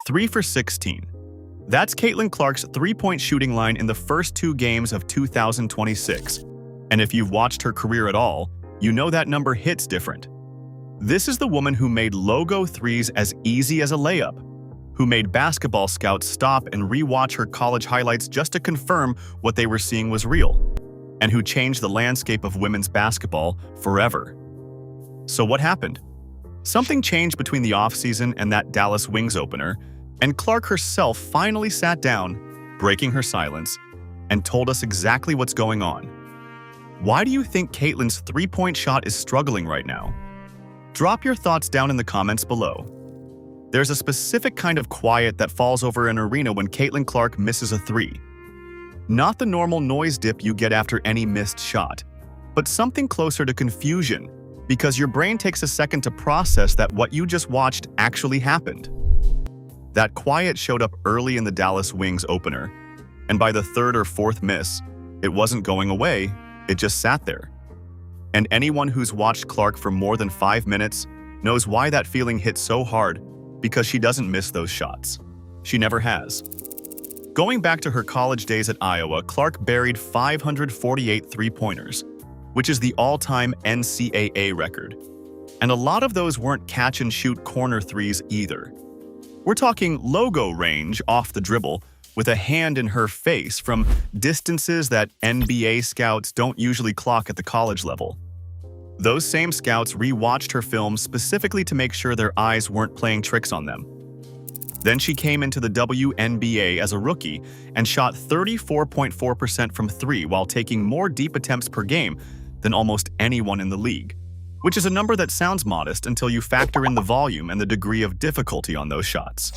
3 for 16. That's Caitlin Clark's three-point shooting line in the first two games of 2026. And if you've watched her career at all, you know that number hits different. This is the woman who made logo threes as easy as a layup, who made basketball scouts stop and rewatch her college highlights just to confirm what they were seeing was real, and who changed the landscape of women's basketball forever. So what happened? Something changed between the offseason and that Dallas Wings opener, and Clark herself finally sat down, breaking her silence, and told us exactly what's going on. Why do you think Caitlin's three-point shot is struggling right now? Drop your thoughts down in the comments below. There's a specific kind of quiet that falls over an arena when Caitlin Clark misses a three. Not the normal noise dip you get after any missed shot, but something closer to confusion, because your brain takes a second to process that what you just watched actually happened. That quiet showed up early in the Dallas Wings opener, and by the third or fourth miss, it wasn't going away, it just sat there. And anyone who's watched Clark for more than 5 minutes knows why that feeling hit so hard, because she doesn't miss those shots. She never has. Going back to her college days at Iowa, Clark buried 548 three-pointers, which is the all-time NCAA record. And a lot of those weren't catch-and-shoot corner threes either. We're talking logo range off the dribble, with a hand in her face from distances that NBA scouts don't usually clock at the college level. Those same scouts rewatched her film specifically to make sure their eyes weren't playing tricks on them. Then she came into the WNBA as a rookie and shot 34.4% from three while taking more deep attempts per game than almost anyone in the league, which is a number that sounds modest until you factor in the volume and the degree of difficulty on those shots.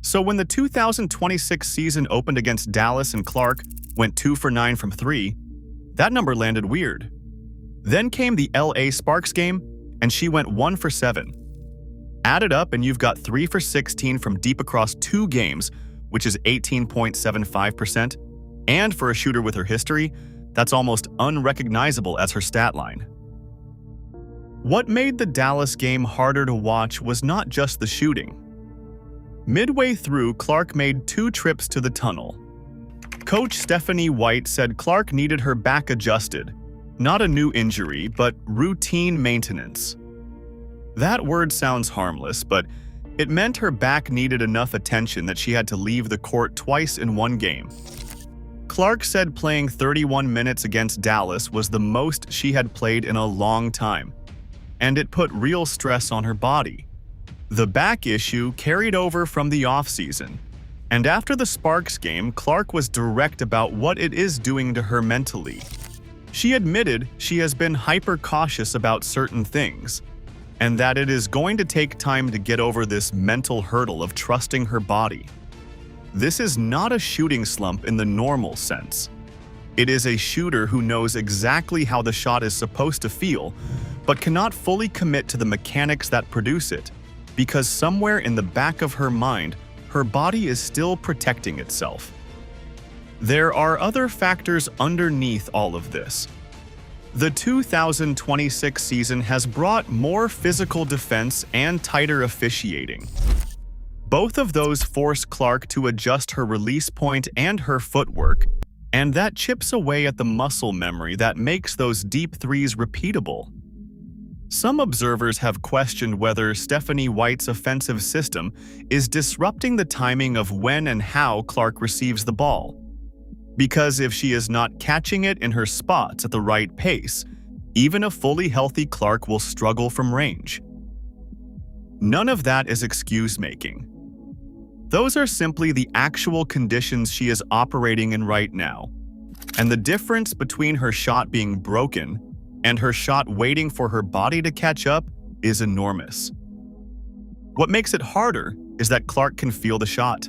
So when the 2026 season opened against Dallas and Clark went 2 for 9 from three, that number landed weird. Then came the LA Sparks game, and she went 1 for 7. Add it up and you've got 3 for 16 from deep across 2 games, which is 18.75%. And for a shooter with her history, that's almost unrecognizable as her stat line. What made the Dallas game harder to watch was not just the shooting. Midway through, Clark made 2 trips to the tunnel. Coach Stephanie White said Clark needed her back adjusted, not a new injury, but routine maintenance. That word sounds harmless, but it meant her back needed enough attention that she had to leave the court twice in one game. Clark said playing 31 minutes against Dallas was the most she had played in a long time, and it put real stress on her body. The back issue carried over from the offseason, and after the Sparks game, Clark was direct about what it is doing to her mentally. She admitted she has been hyper-cautious about certain things, and that it is going to take time to get over this mental hurdle of trusting her body. This is not a shooting slump in the normal sense. It is a shooter who knows exactly how the shot is supposed to feel, but cannot fully commit to the mechanics that produce it, because somewhere in the back of her mind, her body is still protecting itself. There are other factors underneath all of this. The 2026 season has brought more physical defense and tighter officiating. Both of those force Clark to adjust her release point and her footwork, and that chips away at the muscle memory that makes those deep threes repeatable. Some observers have questioned whether Stephanie White's offensive system is disrupting the timing of when and how Clark receives the ball. Because if she is not catching it in her spots at the right pace, even a fully healthy Clark will struggle from range. None of that is excuse-making. Those are simply the actual conditions she is operating in right now, and the difference between her shot being broken and her shot waiting for her body to catch up is enormous. What makes it harder is that Clark can feel the shot.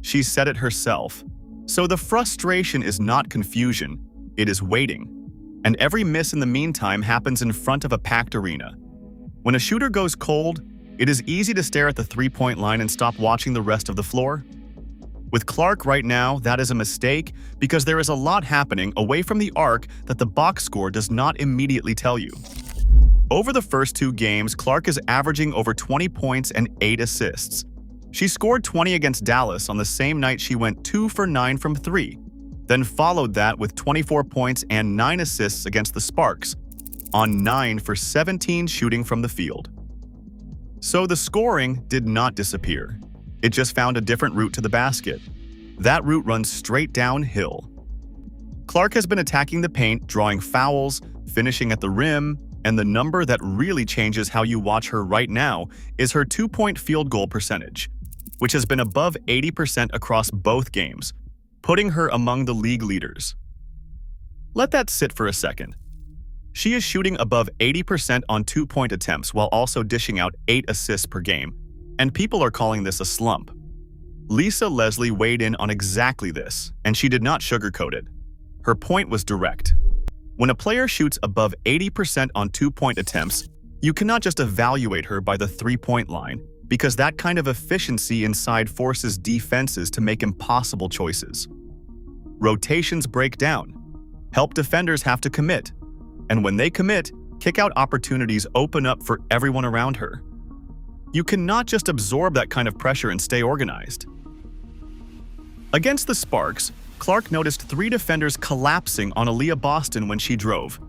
She said it herself. So the frustration is not confusion, it is waiting. And every miss in the meantime happens in front of a packed arena. When a shooter goes cold, it is easy to stare at the three-point line and stop watching the rest of the floor. With Clark right now, that is a mistake because there is a lot happening away from the arc that the box score does not immediately tell you. Over the first 2 games, Clark is averaging over 20 points and 8 assists. She scored 20 against Dallas on the same night she went 2 for 9 from 3, then followed that with 24 points and 9 assists against the Sparks, on 9 for 17 shooting from the field. So the scoring did not disappear. It just found a different route to the basket. That route runs straight downhill. Clark has been attacking the paint, drawing fouls, finishing at the rim, and the number that really changes how you watch her right now is her 2-point field goal percentage, which has been above 80% across both games, putting her among the league leaders. Let that sit for a second. She is shooting above 80% on 2-point attempts while also dishing out 8 assists per game, and people are calling this a slump. Lisa Leslie weighed in on exactly this, and she did not sugarcoat it. Her point was direct. When a player shoots above 80% on 2-point attempts, you cannot just evaluate her by the 3-point line, because that kind of efficiency inside forces defenses to make impossible choices. Rotations break down. Help defenders have to commit. And when they commit, kick-out opportunities open up for everyone around her. You cannot just absorb that kind of pressure and stay organized. Against the Sparks, Clark noticed 3 defenders collapsing on Aaliyah Boston when she drove,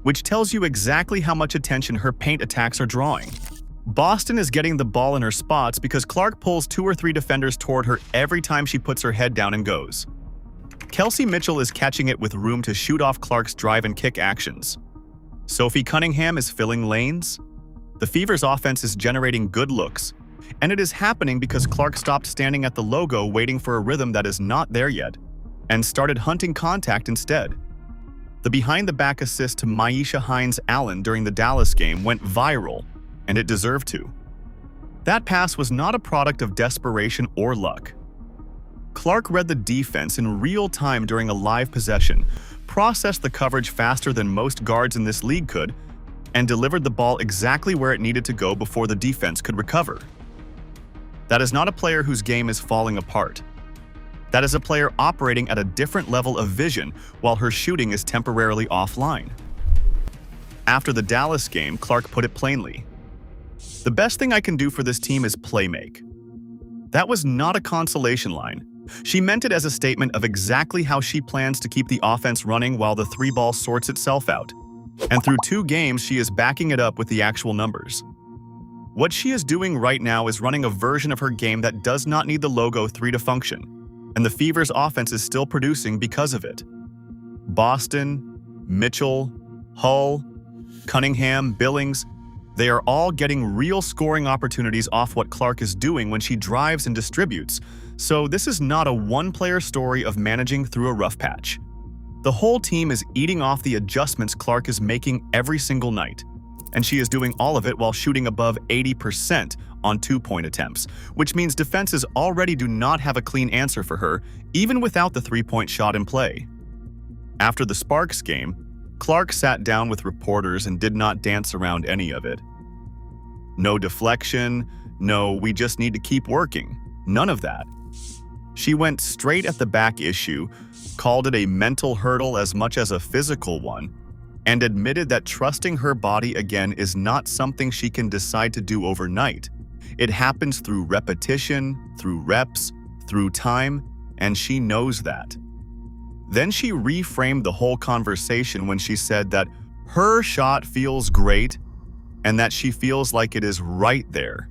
which tells you exactly how much attention her paint attacks are drawing. Boston is getting the ball in her spots because Clark pulls 2 or 3 defenders toward her every time she puts her head down and goes. Kelsey Mitchell is catching it with room to shoot off Clark's drive and kick actions. Sophie Cunningham is filling lanes. The Fever's offense is generating good looks, and it is happening because Clark stopped standing at the logo waiting for a rhythm that is not there yet, and started hunting contact instead. The behind-the-back assist to Myisha Hines-Allen during the Dallas game went viral, and it deserved to. That pass was not a product of desperation or luck. Clark read the defense in real time during a live possession, processed the coverage faster than most guards in this league could, and delivered the ball exactly where it needed to go before the defense could recover. That is not a player whose game is falling apart. That is a player operating at a different level of vision while her shooting is temporarily offline. After the Dallas game, Clark put it plainly. "The best thing I can do for this team is play make." That was not a consolation line. She meant it as a statement of exactly how she plans to keep the offense running while the 3-ball sorts itself out. And through 2 games, she is backing it up with the actual numbers. What she is doing right now is running a version of her game that does not need the logo 3 to function, and the Fever's offense is still producing because of it. Boston, Mitchell, Hull, Cunningham, Billings, they are all getting real scoring opportunities off what Clark is doing when she drives and distributes, so this is not a one-player story of managing through a rough patch. The whole team is eating off the adjustments Clark is making every single night, and she is doing all of it while shooting above 80% on 2-point attempts, which means defenses already do not have a clean answer for her, even without the 3-point shot in play. After the Sparks game, Clark sat down with reporters and did not dance around any of it. No deflection, no "we just need to keep working," none of that. She went straight at the back issue, called it a mental hurdle as much as a physical one, and admitted that trusting her body again is not something she can decide to do overnight. It happens through repetition, through reps, through time, and she knows that. Then she reframed the whole conversation when she said that her shot feels great and that she feels like it is right there.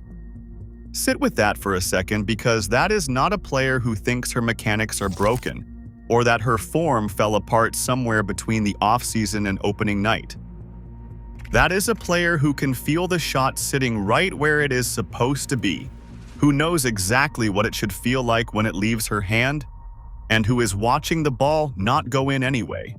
Sit with that for a second, because that is not a player who thinks her mechanics are broken or that her form fell apart somewhere between the offseason and opening night. That is a player who can feel the shot sitting right where it is supposed to be, who knows exactly what it should feel like when it leaves her hand, and who is watching the ball not go in anyway.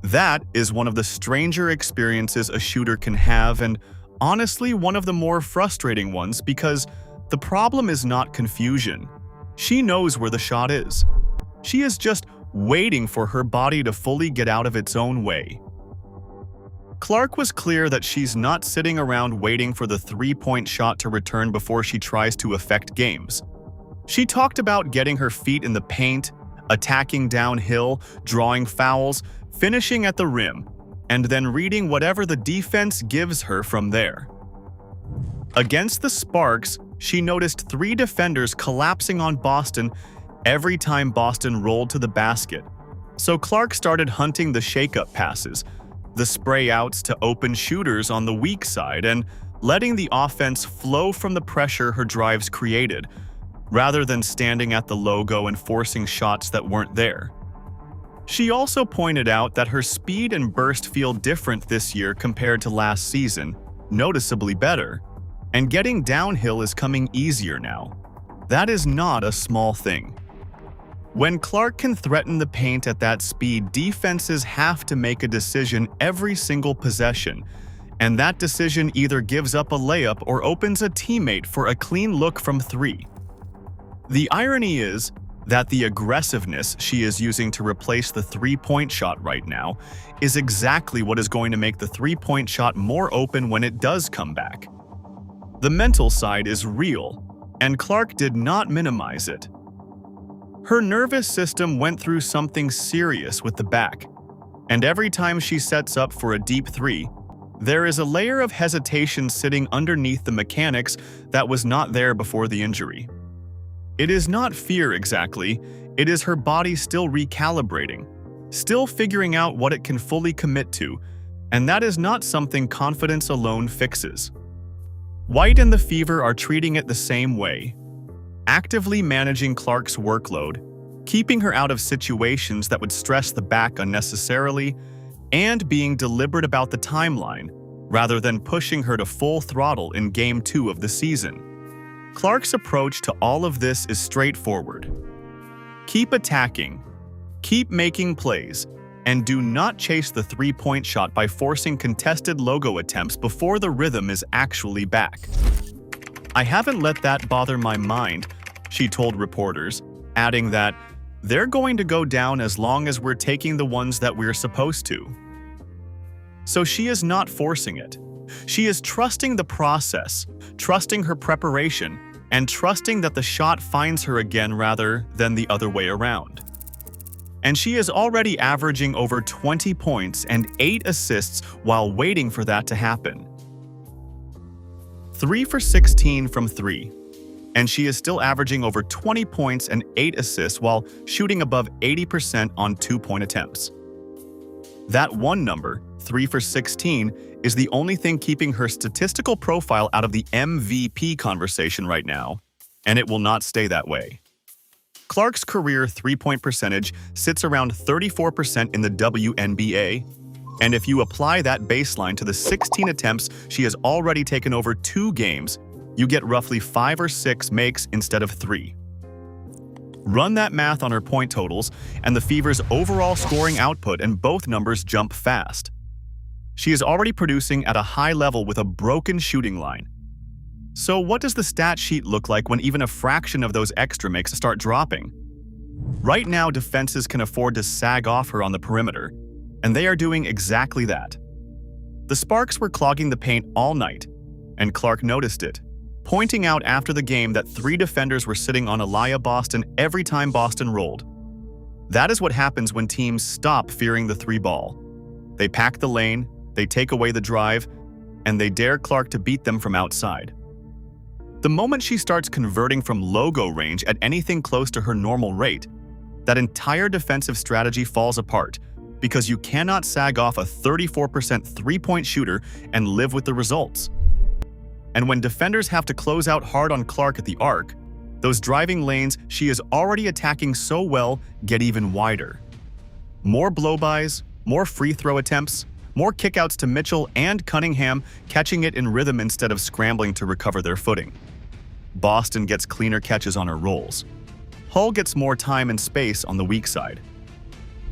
That is one of the stranger experiences a shooter can have, and honestly one of the more frustrating ones, because the problem is not confusion. She knows where the shot is. She is just waiting for her body to fully get out of its own way. Clark was clear that she's not sitting around waiting for the 3-point shot to return before she tries to affect games. She talked about getting her feet in the paint, attacking downhill, drawing fouls, finishing at the rim, and then reading whatever the defense gives her from there. Against the Sparks, she noticed 3 defenders collapsing on Boston every time Boston rolled to the basket. So Clark started hunting the shake-up passes, the spray-outs to open shooters on the weak side, and letting the offense flow from the pressure her drives created, rather than standing at the logo and forcing shots that weren't there. She also pointed out that her speed and burst feel different this year compared to last season, noticeably better, and getting downhill is coming easier now. That is not a small thing. When Clark can threaten the paint at that speed, defenses have to make a decision every single possession, and that decision either gives up a layup or opens a teammate for a clean look from 3. The irony is that the aggressiveness she is using to replace the three-point shot right now is exactly what is going to make the three-point shot more open when it does come back. The mental side is real, and Clark did not minimize it. Her nervous system went through something serious with the back, and every time she sets up for a deep 3, there is a layer of hesitation sitting underneath the mechanics that was not there before the injury. It is not fear exactly, it is her body still recalibrating, still figuring out what it can fully commit to, and that is not something confidence alone fixes. White and the Fever are treating it the same way, actively managing Clark's workload, keeping her out of situations that would stress the back unnecessarily, and being deliberate about the timeline, rather than pushing her to full throttle in Game 2 of the season. Clark's approach to all of this is straightforward. Keep attacking, keep making plays, and do not chase the three-point shot by forcing contested logo attempts before the rhythm is actually back. "I haven't let that bother my mind," she told reporters, adding that, "They're going to go down as long as we're taking the ones that we're supposed to." So she is not forcing it. She is trusting the process, trusting her preparation, and trusting that the shot finds her again rather than the other way around. And she is already averaging over 20 points and 8 assists while waiting for that to happen. 3 for 16 from 3, and she is still averaging over 20 points and 8 assists while shooting above 80% on 2-point attempts. That one number, 3 for 16, is the only thing keeping her statistical profile out of the MVP conversation right now, and it will not stay that way. Clark's career three-point percentage sits around 34% in the WNBA, and if you apply that baseline to the 16 attempts she has already taken over 2 games, you get roughly 5 or 6 makes instead of 3. Run that math on her point totals, and the Fever's overall scoring output, and both numbers jump fast. She is already producing at a high level with a broken shooting line. So what does the stat sheet look like when even a fraction of those extra makes start dropping? Right now, defenses can afford to sag off her on the perimeter, and they are doing exactly that. The Sparks were clogging the paint all night, and Clark noticed it, pointing out after the game that 3 defenders were sitting on layup Boston every time Boston rolled. That is what happens when teams stop fearing the 3-ball. They pack the lane, they take away the drive, and they dare Clark to beat them from outside. The moment she starts converting from logo range at anything close to her normal rate, that entire defensive strategy falls apart because you cannot sag off a 34% three-point shooter and live with the results. And when defenders have to close out hard on Clark at the arc, those driving lanes she is already attacking so well get even wider. More blow-bys, more free throw attempts, more kickouts to Mitchell and Cunningham catching it in rhythm instead of scrambling to recover their footing. Boston gets cleaner catches on her rolls. Hull gets more time and space on the weak side.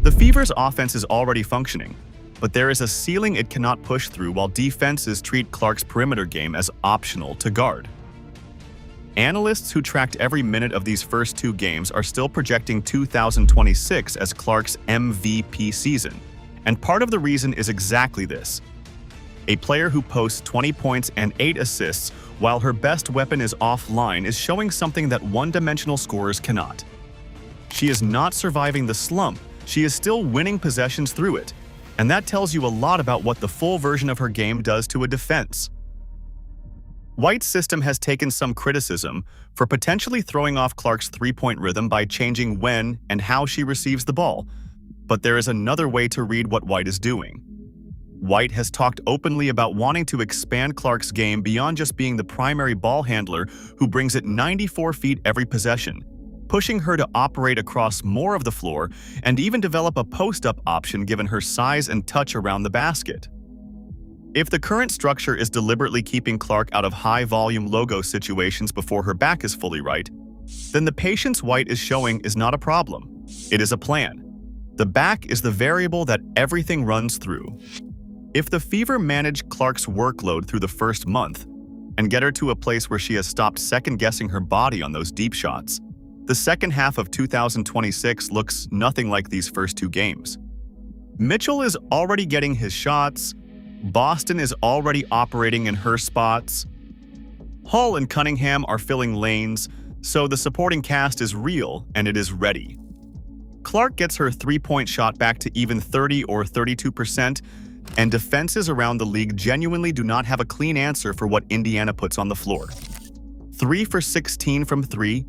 The Fever's offense is already functioning, but there is a ceiling it cannot push through while defenses treat Clark's perimeter game as optional to guard. Analysts who tracked every minute of these first 2 games are still projecting 2026 as Clark's MVP season, and part of the reason is exactly this. A player who posts 20 points and 8 assists while her best weapon is offline is showing something that one-dimensional scorers cannot. She is not surviving the slump, she is still winning possessions through it, and that tells you a lot about what the full version of her game does to a defense. White's system has taken some criticism for potentially throwing off Clark's three-point rhythm by changing when and how she receives the ball, but there is another way to read what White is doing. White has talked openly about wanting to expand Clark's game beyond just being the primary ball handler who brings it 94 feet every possession, pushing her to operate across more of the floor and even develop a post-up option given her size and touch around the basket. If the current structure is deliberately keeping Clark out of high-volume logo situations before her back is fully right, then the patience White is showing is not a problem. It is a plan. The back is the variable that everything runs through. If the Fever manage Clark's workload through the first month and get her to a place where she has stopped second-guessing her body on those deep shots, the second half of 2026 looks nothing like these first two games. Mitchell is already getting his shots, Boston is already operating in her spots, Hull and Cunningham are filling lanes, so the supporting cast is real and it is ready. Clark gets her three-point shot back to even 30 or 32%, and defenses around the league genuinely do not have a clean answer for what Indiana puts on the floor. 3 for 16 from 3,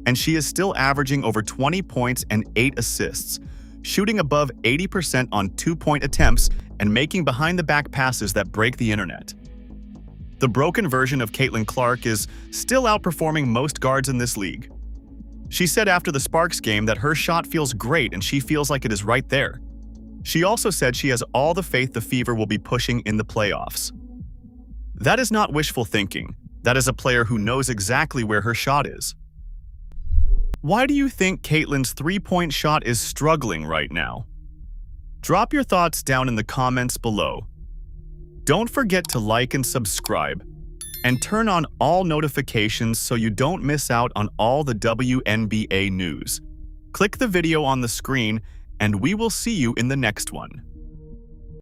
and she is still averaging over 20 points and 8 assists, shooting above 80% on two-point attempts and making behind-the-back passes that break the internet. The broken version of Caitlin Clark is still outperforming most guards in this league. She said after the Sparks game that her shot feels great and she feels like it is right there. She also said she has all the faith the Fever will be pushing in the playoffs. That is not wishful thinking. That is a player who knows exactly where her shot is. Why do you think Caitlin's three-point shot is struggling right now? Drop your thoughts down in the comments below. Don't forget to like and subscribe, and turn on all notifications so you don't miss out on all the WNBA news. Click the video on the screen, and we will see you in the next one.